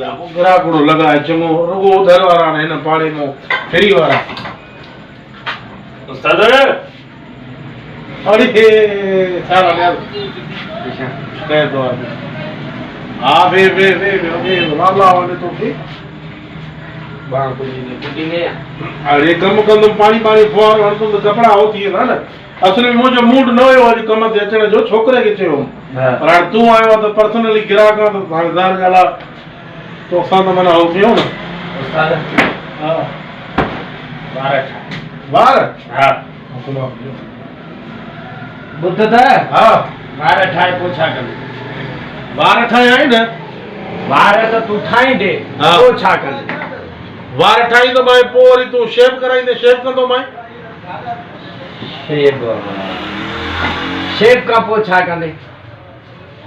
ग्राहक लगा चङो रुगो दर वारा ने न पाड़े मो फेरी वारा उस्ताद अरे सारा यार कह दो हां वे वाला वाले तो के बाण को ने कुटी ने अरे कम कंदम पानी फुआर हर तो कपड़ा होती है ना असल में मुझे मूड न हो आज कम ते अचण जो छोकरे के चयो पर हां तू आयो तो पर्सनली ग्राहक तो थानेदार गाला तो सा तो मना हो गयो ना उस्ताद हां 12 हां बुद्ध था हां 12 ठाए पोछा कर 12 ठाए आई ना 12 तो तू ठाई दे पोछा कर 12 ठाई तो मैं पोरी तू शेव कराई दे शेव कर दो मैं शेव का पोछा कंदे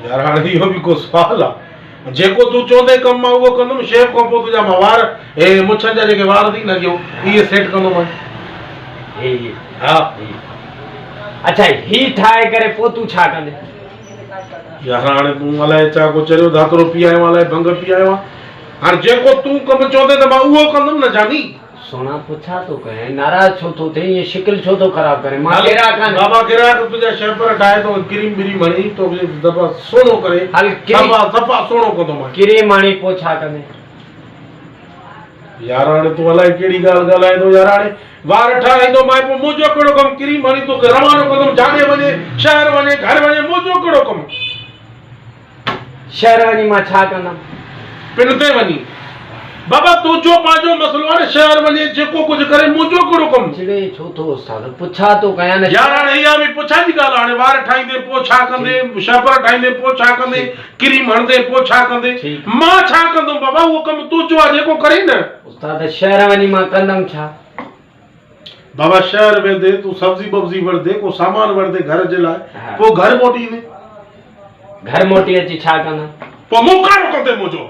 यार हाणे इहो भी को सवाल आ जेको तू चोंदे कम मा वो कंदम शेव को पो तुजा वार ए मुछन जा जेके वार दी न गयो ये सेट कंदो मैं ए हां अच्छा ही ठाए करे पो तू छा कंदे यार हाणे तू अलाए चा को चरियो धातरो पी आयो अलाए भंग पी आयो हाणे जेको तू कम चोंदे त मा वो कंदम न जानी सोना पूछा तो कहे नाराज छो तो थे ये शिकल छो तो खराब करे मां केरा कान बाबा केरा तो तुझे शेव पर डाए तो क्रीम बिरी मणी तो दबा सोनो करे हल सफा सोनो को तो मैं क्रीम मणी पोछा कंदे यार हाणे तू अलाए केड़ी गाल गालाए तो यार हाणे वार ठाई तो मैं पो मुजो कड़ो कम क्रीम मणी तो रवानो कदम जाने वने शहर वने घर वने मुजो कड़ो कम शहर वनी मां छा कंदम पिनते वनी बाबा तू जो पाजो मसलो है शहर वने जेको कुछ करे मुजो कड़ो कम चिड़े छो तो उस्ताद पूछा तो कया न यार हाणे या भी पूछा जी गाल हाणे वार ठाईंदे पो छा कंदे शपर ठाईंदे पो छा कंदे क्रीम हणदे पो छा कंदे मां छा कंदम बाबा वो कम तू जो जेको करे न उस्ताद शहर वनी मां कंदम छा बाबा शहर वेंदे तू सब्जी बब्जी वरदे को सामान वरदे घर जे लाए पो घर मोटी ने घर मोटी अची छा कंदा पो मुकारो कंदे मुजो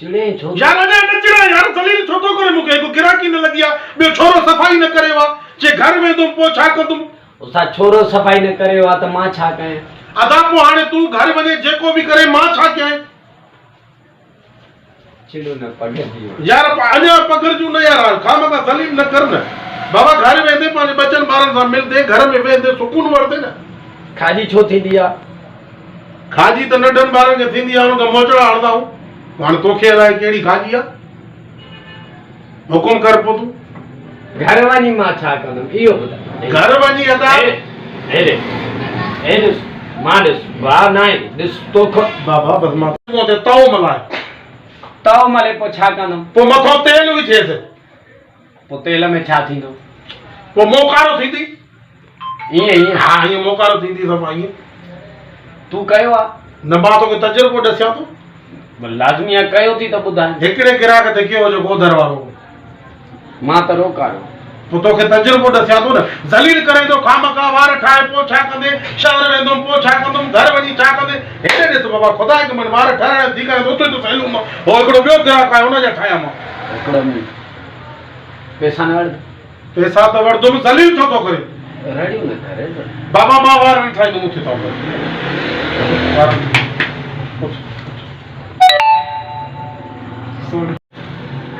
चिड़े छो यार अने न चिड़ा यार दलील छो तो करे मुके को गिराकी न लगिया बे छोरो सफाई न करे वा जे घर में तुम पो छा कंदुम उस्ताद छोरो सफाई न करे वा त मां छा कए अदा पो हाने तू घर वने जेको भी करे मां छा कए चिड़ो न पगे दियो यार अने पगर जू न यार खाम का दलील न कर न बाबा घर वेंदे पाने बचन बारन सा मिलदे घर में वेंदे सुकून वरदे न खाजी छो थी दिया खाजी त नडन बारन के थींदी आ उनका मोचड़ा हणदा हूं हां तोखे अलाए केड़ी खाजी आ हुकुम कर पो तू घर वनी मां छा कंदम इयो बुधा घर वनी अदा ए दिस मां दिस वा नाय दिस तो बाबा बस मां तो ताऊ मलाए ताऊ मले पो छा कंदम पो मथो तेल विझेस पो तेल में छा थींदो पो मोकारो थींदी ये हां ये मोकारो थींदी सफाई तू कयो आ न बा तो के तजरबो दस्या तो लाजमी कयो थी तो बुधा एकड़े ग्राहक ते कयो जो गोदर वालो मां त रोकारो तो के तजरबो दस्या तो न जलील करे तो खामका वार ठाए पो छा कंदे शहर वेंदो पो छा कंदम घर वनी छा कंदे हेडे ने तो बाबा खुदा के मन वार ठाए दी करे तो तो सहेलू हो एकड़ो बियो ग्राहक आयो न जा ठाया मां एकड़ो में पैसा न वड़ पैसा तो वड़ तुम जलील छो तो करे रेडी न करे बाबा मां वार न ठाई मुथे तो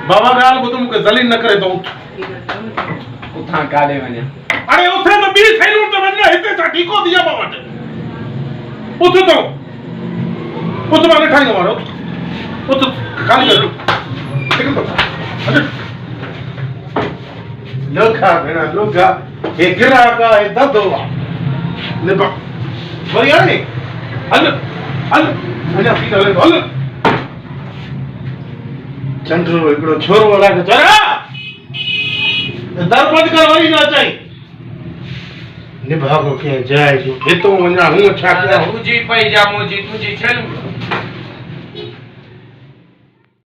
बाबा गाल बुतम के जलील न करे तो उठा काले वने अरे उथे तो बी थैलू तो वने हिते ता ठीको दिया बाबा उठ तो उठ माने ठाई मारो उठ खाली कर ठीक तो अरे लोखा बेना लोखा ए गिरा का ए ददवा ले बा बढ़िया नहीं हल हल अने अभी चले हल चंद्रो एकड़ो छोरो वाला के चरा दरपद करवाई ना चाहिए निभागो के जाए जो हे तो वना हूं छा हुजी पई जा मुजी तुजी छेलू